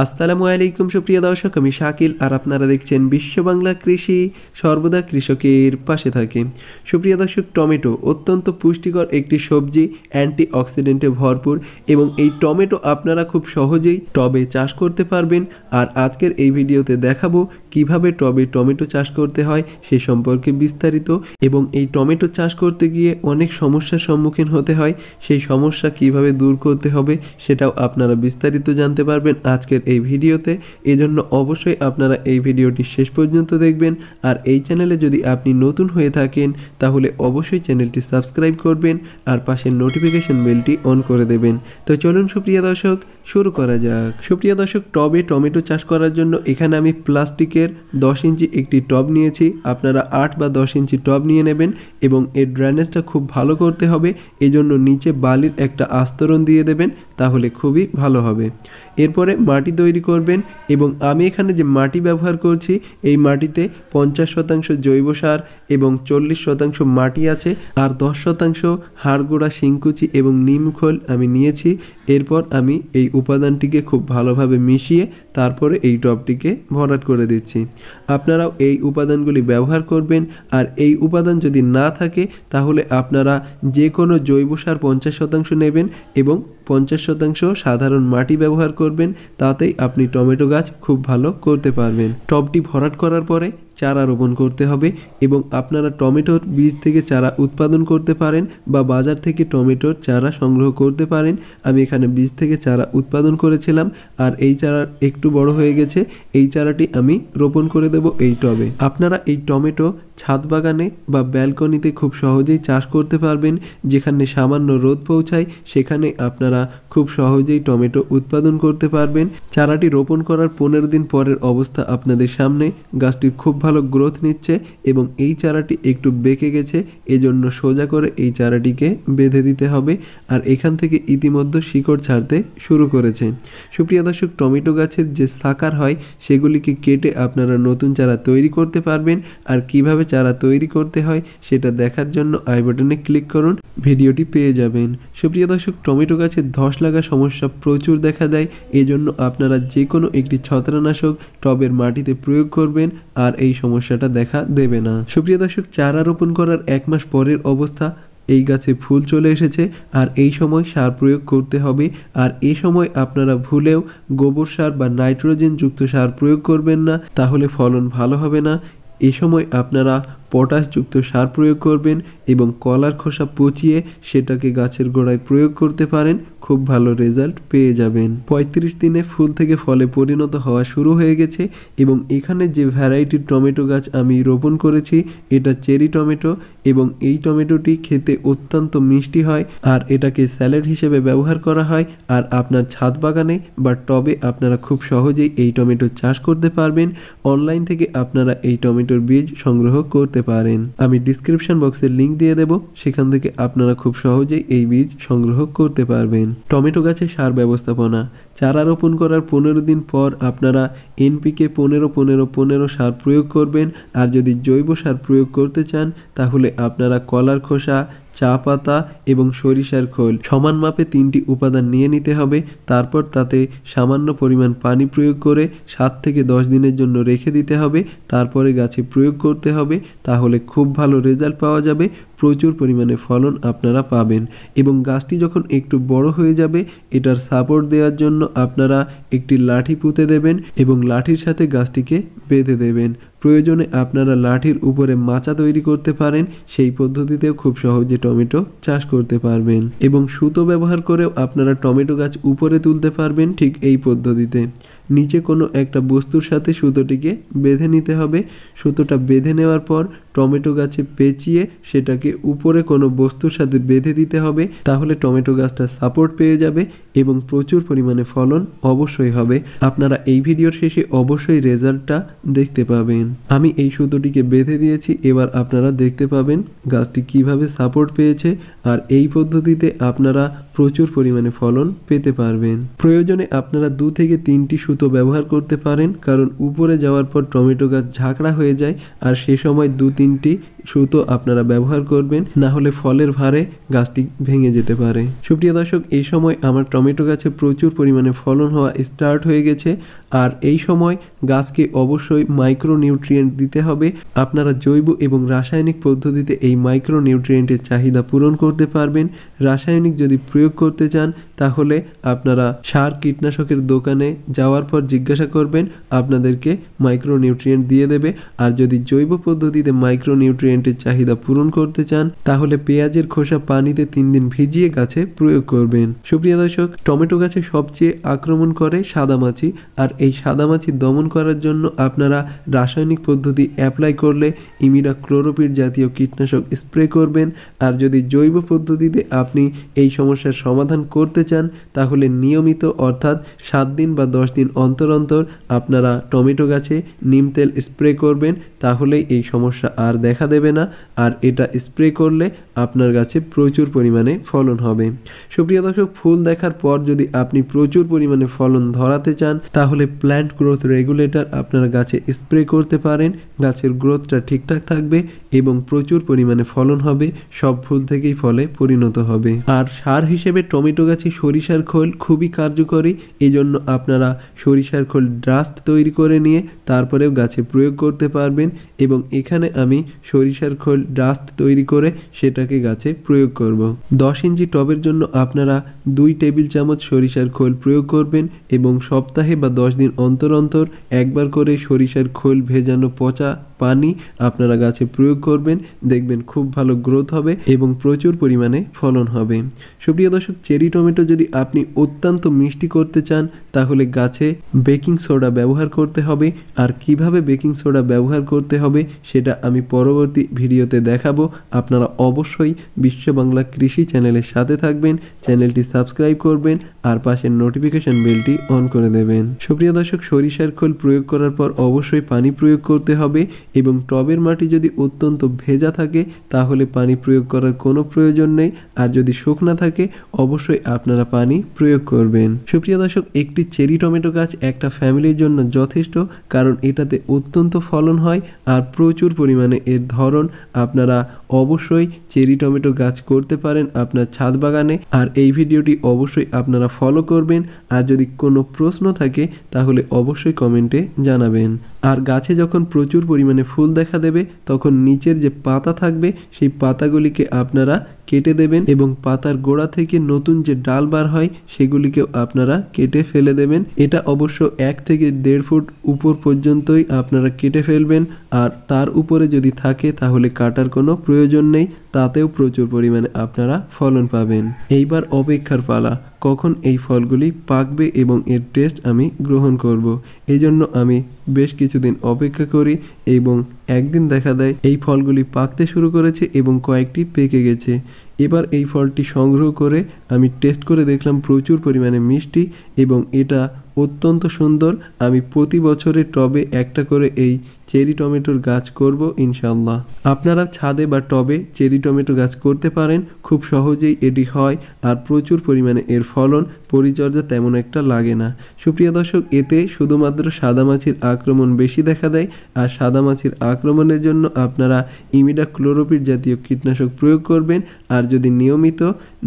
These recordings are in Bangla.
আসসালামু আলাইকুম সুপ্রিয় দর্শক, আমি শাকিল আর আপনারা দেখছেন বিশ্ব বাংলা কৃষি, সর্বদা কৃষকের পাশে থাকে। সুপ্রিয় দর্শক, টমেটো অত্যন্ত পুষ্টিকর একটি সবজি, অ্যান্টিঅক্সিডেন্টে ভরপুর এবং এই টমেটো আপনারা খুব সহজেই টবে চাষ করতে পারবেন। আর আজকের এই ভিডিওতে দেখাবো কিভাবে টবে টমেটো চাষ করতে হয় সে সম্পর্কে বিস্তারিত, এবং এই টমেটো চাষ করতে গিয়ে অনেক সমস্যার সম্মুখীন হতে হয়, সেই সমস্যা কিভাবে দূর করতে হবে সেটাও আপনারা বিস্তারিত জানতে পারবেন আজকের এই ভিডিওতে। এজন্য অবশ্যই আপনারা এই ভিডিওটি শেষ পর্যন্ত দেখবেন। আর এই চ্যানেলে যদি আপনি নতুন হয়ে থাকেন তাহলে অবশ্যই চ্যানেলটি সাবস্ক্রাইব করবেন আর পাশের নোটিফিকেশন বেলটি অন করে দেবেন। তো চলুন সুপ্রিয় দর্শক, শুরু করা যাক। সুপ্রিয় দর্শক, টবে টমেটো চাষ করার জন্য এখানে আমি প্লাস্টিকের 10 ইঞ্চি একটি টব নিয়েছি। আপনারা 8 বা 10 ইঞ্চি টব নিয়ে নেবেন এবং এর ড্রেনেজটা খুব ভালো করতে হবে, এজন্য নিচে বালির একটা আস্তরণ দিয়ে দেবেন, তাহলে খুবই ভালো হবে। এরপরে মাটি তৈরি করবেন এবং আমি এখানে যে মাটি ব্যবহার করছি এই মাটিতে 50% জৈব সার এবং 40% মাটি আছে, আর 10% হাড়গোড়া শিংকুচি এবং নিমখোল আমি নিয়েছি। এরপর আমি এই উপাদানটিকে খুব ভালোভাবে মিশিয়ে তারপরে এই টবটিকে ভরাট করে দিচ্ছি। আপনারাও এই উপাদানগুলি ব্যবহার করবেন। আর এই উপাদান যদি না থাকে তাহলে আপনারা যে কোনো জৈব সার 50% নেবেন এবং 50% সাধারণ মাটি ব্যবহার করবেন, তাতেই আপনি টমেটো গাছ খুব ভালো করতে পারবেন। টবটি ভরাট করার পরে চারা রোপণ করতে হবে এবং আপনারা টমেটোর বীজ থেকে চারা উৎপাদন করতে পারেন বা বাজার থেকে টমেটোর চারা সংগ্রহ করতে পারেন। আমি এখানে বীজ থেকে চারা উৎপাদন করেছিলাম আর এই চারা একটু বড় হয়ে গেছে, এই চারাটি আমি রোপণ করে দেব এই টবে। আপনারা এই টমেটো ছাদ বাগানে বা ব্যালকনিতে খুব সহজেই চাষ করতে পারবেন। যেখানে সামান্য রোদ পৌঁছায় সেখানে আপনারা খুব সহজেই টমেটো উৎপাদন করতে পারবেন। চারাটি রোপণ করার 15 দিন পরের অবস্থা আপনাদের সামনে। গাছটির খুব ভালো গ্রোথ নিচ্ছে এবং এই চারাটি একটু বেঁকে গেছে, এজন্য সোজা করে এই চারাটিকে বেঁধে দিতে হবে। আর এখান থেকে ইতিমধ্যে শিকড় ছাড়তে শুরু করেছে। সুপ্রিয় দর্শক, টমেটো গাছের যে সাকার হয় সেগুলিকে কেটে আপনারা নতুন চারা তৈরি করতে পারবেন। আর কিভাবে চারা তৈরি করতে হয় সেটা দেখার জন্য আই বাটনে ক্লিক করুন, ভিডিওটি পেয়ে যাবেন। সুপ্রিয় দর্শক, টমেটো গাছে ধস লাগা সমস্যা প্রচুর দেখা দেয়, এজন্য আপনারা যে কোনো একটি ছত্রাকনাশক টবের মাটিতে প্রয়োগ করবেন আর এই সমস্যাটা দেখা দেবে না। সুপ্রিয় দর্শক, চারা রোপণ করার 1 মাস পরের অবস্থা, এই গাছে ফুল চলে এসেছে আর এই সময় সার প্রয়োগ করতে হবে। আর এই সময় আপনারা ভুলেও গোবর সার বা নাইট্রোজেন যুক্ত সার প্রয়োগ করবেন না, তাহলে ফলন ভালো হবে না। এই সময় আপনারা পটাশযুক্ত সার প্রয়োগ করবেন এবং কলার খোসা পচিয়ে সেটাকে গাছের গোড়ায় প্রয়োগ করতে পারেন, খুব ভালো রেজাল্ট পেয়ে যাবেন। 35 দিনে ফুল থেকে ফলে পরিণত হওয়া শুরু হয়ে গেছে এবং এখানে যে ভ্যারাইটির টমেটো গাছ আমি রোপণ করেছি এটা চেরি টমেটো এবং এই টমেটোটি খেতে অত্যন্ত মিষ্টি হয় আর এটাকে স্যালাড হিসেবে ব্যবহার করা হয়। আর আপনার ছাদ বাগানে বা টবে আপনারা খুব সহজেই এই টমেটো চাষ করতে পারবেন। অনলাইন থেকে আপনারা এই টমেটোর বীজ সংগ্রহ করতে পারেন, আমি ডিসক্রিপশন বক্সে লিংক দিয়ে দেব, সেখান থেকে আপনারা খুব সহজেই এই বীজ সংগ্রহ করতে পারবেন। টমেটো গাছে সার ব্যবস্থাপনা, চারা রোপণ করার 15 দিন পর আপনারা NPK 15-15-15 সার প্রয়োগ করবেন। আর যদি জৈব সার প্রয়োগ করতে চান তাহলে আপনারা কলার খোসা, চা পাতা এবং সরিষার খোল সমান মাপে 3টি উপাদান নিয়ে নিতে হবে। তারপর তাতে সামান্য পরিমাণ পানি প্রয়োগ করে 7 থেকে 10 দিনের জন্য রেখে দিতে হবে, তারপরে গাছে প্রয়োগ করতে হবে, তাহলে খুব ভালো রেজাল্ট পাওয়া যাবে, প্রচুর পরিমাণে ফলন আপনারা পাবেন। এবং গাছটি যখন একটু বড় হয়ে যাবে এটার সাপোর্ট দেওয়ার জন্য আপনারা একটি লাঠি পুঁতে দেবেন এবং লাঠির সাথে গাছটিকে বেঁধে দেবেন। প্রয়োজনে আপনারা লাঠির উপরে মাচা তৈরি করতে পারেন, সেই পদ্ধতিতেও খুব সহজে টমেটো চাষ করতে পারবেন। এবং সুতো ব্যবহার করেও আপনারা টমেটো গাছ উপরে তুলতে পারবেন ঠিক এই পদ্ধতিতে। নিচে কোনো একটা বস্তুর সাথে সুতোটিকে বেঁধে নিতে হবে। সুতোটা বেঁধে নেওয়ার পর টমেটো গাছে পেঁচিয়ে সেটাকে উপরে কোনো বস্তুর সাথে বেঁধে দিতে হবে, তাহলে টমেটো গাছটা সাপোর্ট পেয়ে যাবে এবং প্রচুর পরিমাণে ফলন অবশ্যই হবে। আপনারা এই ভিডিওর শেষে অবশ্যই রেজাল্টটা দেখতে পাবেন। আমি এই সুতোটিকে বেঁধে দিয়েছি, এবার আপনারা দেখতে পাবেন গাছটি কিভাবে সাপোর্ট পেয়েছে। আর এই পদ্ধতিতে আপনারা প্রচুর পরিমাণে ফলন পেতে পারবেন। প্রয়োজনে আপনারা 2 থেকে 3টি সুতো ব্যবহার করতে পারেন, কারণ উপরে যাওয়ার পর টমেটো গাছ ঝাঁকড়া হয়ে যায় আর সে সময় 2-3টি সুতো আপনারা ব্যবহার করবেন, না হলে ফলের ভারে গাছটি ভেঙে যেতে পারে। সুপ্রিয় দর্শক, এই সময় আমার টমেটো গাছে প্রচুর পরিমাণে ফলন হওয়া স্টার্ট হয়ে গেছে। আর এই সময় গাছকে অবশ্যই মাইক্রো নিউট্রিয়েন্ট দিতে হবে। আপনারা জৈব এবং রাসায়নিক পদ্ধতিতে এই মাইক্রো নিউট্রিয়েন্টের চাহিদা পূরণ করতে পারবেন। রাসায়নিক যদি প্রয়োগ করতে চান তাহলে আপনারা সার কীটনাশকের দোকানে যাওয়ার পর জিজ্ঞাসা করবেন, আপনাদেরকে মাইক্রো নিউট্রিয়েন্ট দিয়ে দেবে। আর যদি জৈব পদ্ধতিতে মাইক্রো নিউট্রিয়েন্টের চাহিদা পূরণ করতে চান তাহলে পেঁয়াজের খোসা পানিতে 3 দিন ভিজিয়ে গাছে প্রয়োগ করবেন। সুপ্রিয় দর্শক, টমেটো গাছে সবচেয়ে আক্রমণ করে সাদামাছি। আর এই সাদামাছি দমন করার জন্য আপনারা রাসায়নিক পদ্ধতি অ্যাপ্লাই করলে ইমিডাক্লোরোপিড জাতীয় কীটনাশক স্প্রে করবেন। আর যদি জৈব পদ্ধতিতে আপনি এই সমস্যার সমাধান করতে চান তাহলে নিয়মিত অর্থাৎ 7 দিন বা 10 দিন অন্তর অন্তর আপনারা টমেটো গাছে নিম তেল স্প্রে করবেন, তাহলেই এই সমস্যা আর দেখা দেবে না। আর এটা স্প্রে করলে আপনার গাছে প্রচুর পরিমাণে ফলন হবে। সুপ্রিয় দর্শক, ফুল দেখার পর যদি আপনি প্রচুর পরিমাণে ফলন ধরাতে চান তাহলে প্ল্যান্ট গ্রোথ রেগুলেটর আপনারা গাছে স্প্রে করতে পারেন। গাছের গ্রোথটা ঠিকঠাক থাকবে এবং প্রচুর পরিমাণে ফলন হবে, সব ফুল থেকেই ফলে পরিণত হবে। আর সার হিসেবে টমেটো গাছে সরিষার খোল খুবই কার্যকরী। এই জন্য আপনারা সরিষার খোল ডাস্ট তৈরি করে নিয়ে তারপরেও গাছে প্রয়োগ করতে পারবেন। এবং এখানে আমি সরিষার খোল ডাস্ট তৈরি করে সেটাকে গাছে প্রয়োগ করব। 10 ইঞ্চি টবের জন্য আপনারা 2 টেবিল চামচ সরিষার খোল প্রয়োগ করবেন এবং সপ্তাহে বা 10 দিন অন্তর অন্তর একবার করে সরিষার খোল ভেজানো পচা পানি আপনারা গাছে প্রয়োগ করবেন। দেখবেন খুব ভালো গ্রোথ হবে এবং প্রচুর পরিমাণে ফলন হবে। সুপ্রিয় দর্শক, চেরি টমেটো যদি আপনি অত্যন্ত মিষ্টি করতে চান তাহলে গাছে বেকিং সোডা ব্যবহার করতে হবে। আর কিভাবে বেকিং সোডা ব্যবহার করতে হবে সেটা আমি পরবর্তী ভিডিওতে দেখাবো। আপনারা অবশ্যই বিশ্ব বাংলা কৃষি চ্যানেলের সাথে থাকবেন, চ্যানেলটি সাবস্ক্রাইব করবেন আর পাশের নোটিফিকেশন বেলটি অন করে দেবেন। সুপ্রিয় দর্শক, সরিষার খোল প্রয়োগ করার পর অবশ্যই পানি প্রয়োগ করতে হবে এবং টবের মাটি যদি অত্যন্ত ভেজা থাকে তাহলে পানি প্রয়োগ করার কোনো প্রয়োজন নেই। আর যদি শুকনা থাকে অবশ্যই আপনারা পানি প্রয়োগ করবেন। সুপ্রিয় দর্শক, একটি চেরি টমেটো গাছ একটা ফ্যামিলির জন্য যথেষ্ট, কারণ এটাতে অত্যন্ত ফলন হয় আর প্রচুর পরিমাণে এর ধরন। আপনারা অবশ্যই চেরি টমেটো গাছ করতে পারেন আপনার ছাদ বাগানে। আর এই ভিডিওটি অবশ্যই আপনারা ফলো করবেন। আর যদি কোনো প্রশ্ন থাকে তাহলে অবশ্যই কমেন্টে জানাবেন। আর গাছে যখন প্রচুর পরিমাণে ফুল দেখা দেবে তখন নিচের যে পাতা থাকবে সেই পাতাগুলিকে আপনারা কেটে দেবেন এবং পাতার গোড়া থেকে নতুন যে ডাল বার হয় সেগুলিকেও আপনারা কেটে ফেলে দেবেন। এটা অবশ্য 1 থেকে 1.5 ফুট উপর পর্যন্তই আপনারা কেটে ফেলবেন। আর তার উপরে যদি থাকে তাহলে কাটার কোনো প্রয়োজন নেই, তাতেও প্রচুর পরিমাণে আপনারা ফলন পাবেন। এইবার অপেক্ষার পালা, কখন এই ফলগুলি পাকবে এবং এর টেস্ট আমি গ্রহণ করব। এই জন্য আমি বেশ কিছুদিন অপেক্ষা করি এবং একদিন দেখা দেয় এই ফলগুলি পাকতে শুরু করেছে এবং কয়েকটি পেকে গেছে। এবার এই ফলটি সংগ্রহ করে আমি টেস্ট করে দেখলাম প্রচুর পরিমাণে মিষ্টি এবং এটা অত্যন্ত সুন্দর। আমি প্রতি বছরে টবে একটা করে এই চেরি টমেটোর গাছ করব ইনশাআল্লাহ। আপনারা ছাদে বা টবে চেরি টমেটো গাছ করতে পারেন, খুব সহজেই এটি হয় আর প্রচুর পরিমাণে এর ফলন, পরিচর্যা তেমন একটা লাগে না। সুপ্রিয় দর্শক, এতে শুধুমাত্র সাদামাছির আক্রমণ বেশি দেখা দেয়। আর সাদামাছির আক্রমণের জন্য আপনারা ইমিডাক্লোরোপিড জাতীয় কীটনাশক প্রয়োগ করবেন। আর যদি নিয়মিত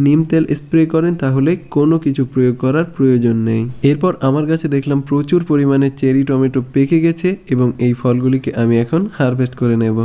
নিম তেল স্প্রে করেন তাহলে কোনো কিছু প্রয়োগ করার প্রয়োজন নেই। এরপর আমার কাছে দেখলাম প্রচুর পরিমাণে চেরি টমেটো পেকে গেছে এবং এই ফলগুলিকে আমি এখন হারভেস্ট করে নেব।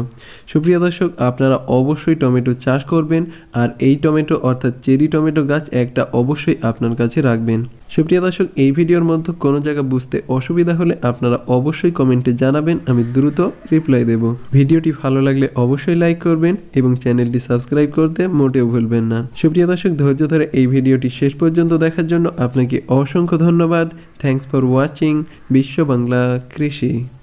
সুপ্রিয় দর্শক, আপনারা অবশ্যই টমেটো চাষ করবেন আর এই টমেটো অর্থাৎ চেরি টমেটো গাছ একটা অবশ্যই আপনার কাছে রাখবেন। সুপ্রিয় দর্শক, এই ভিডিওর মধ্যে কোনো জায়গা বুঝতে অসুবিধা হলে আপনারা অবশ্যই কমেন্টে জানাবেন, আমি দ্রুত রিপ্লাই দেব। ভিডিওটি ভালো লাগলে অবশ্যই লাইক করবেন এবং চ্যানেলটি সাবস্ক্রাইব করতে মোটেও ভুলবেন না। সুপ্রিয় দর্শক, ধৈর্য ধরে এই ভিডিওটি শেষ পর্যন্ত দেখার জন্য আপনাকে অসংখ্য ধন্যবাদ। থ্যাঙ্কস ফর ওয়াচিং বিশ্ব বাংলা কৃষি।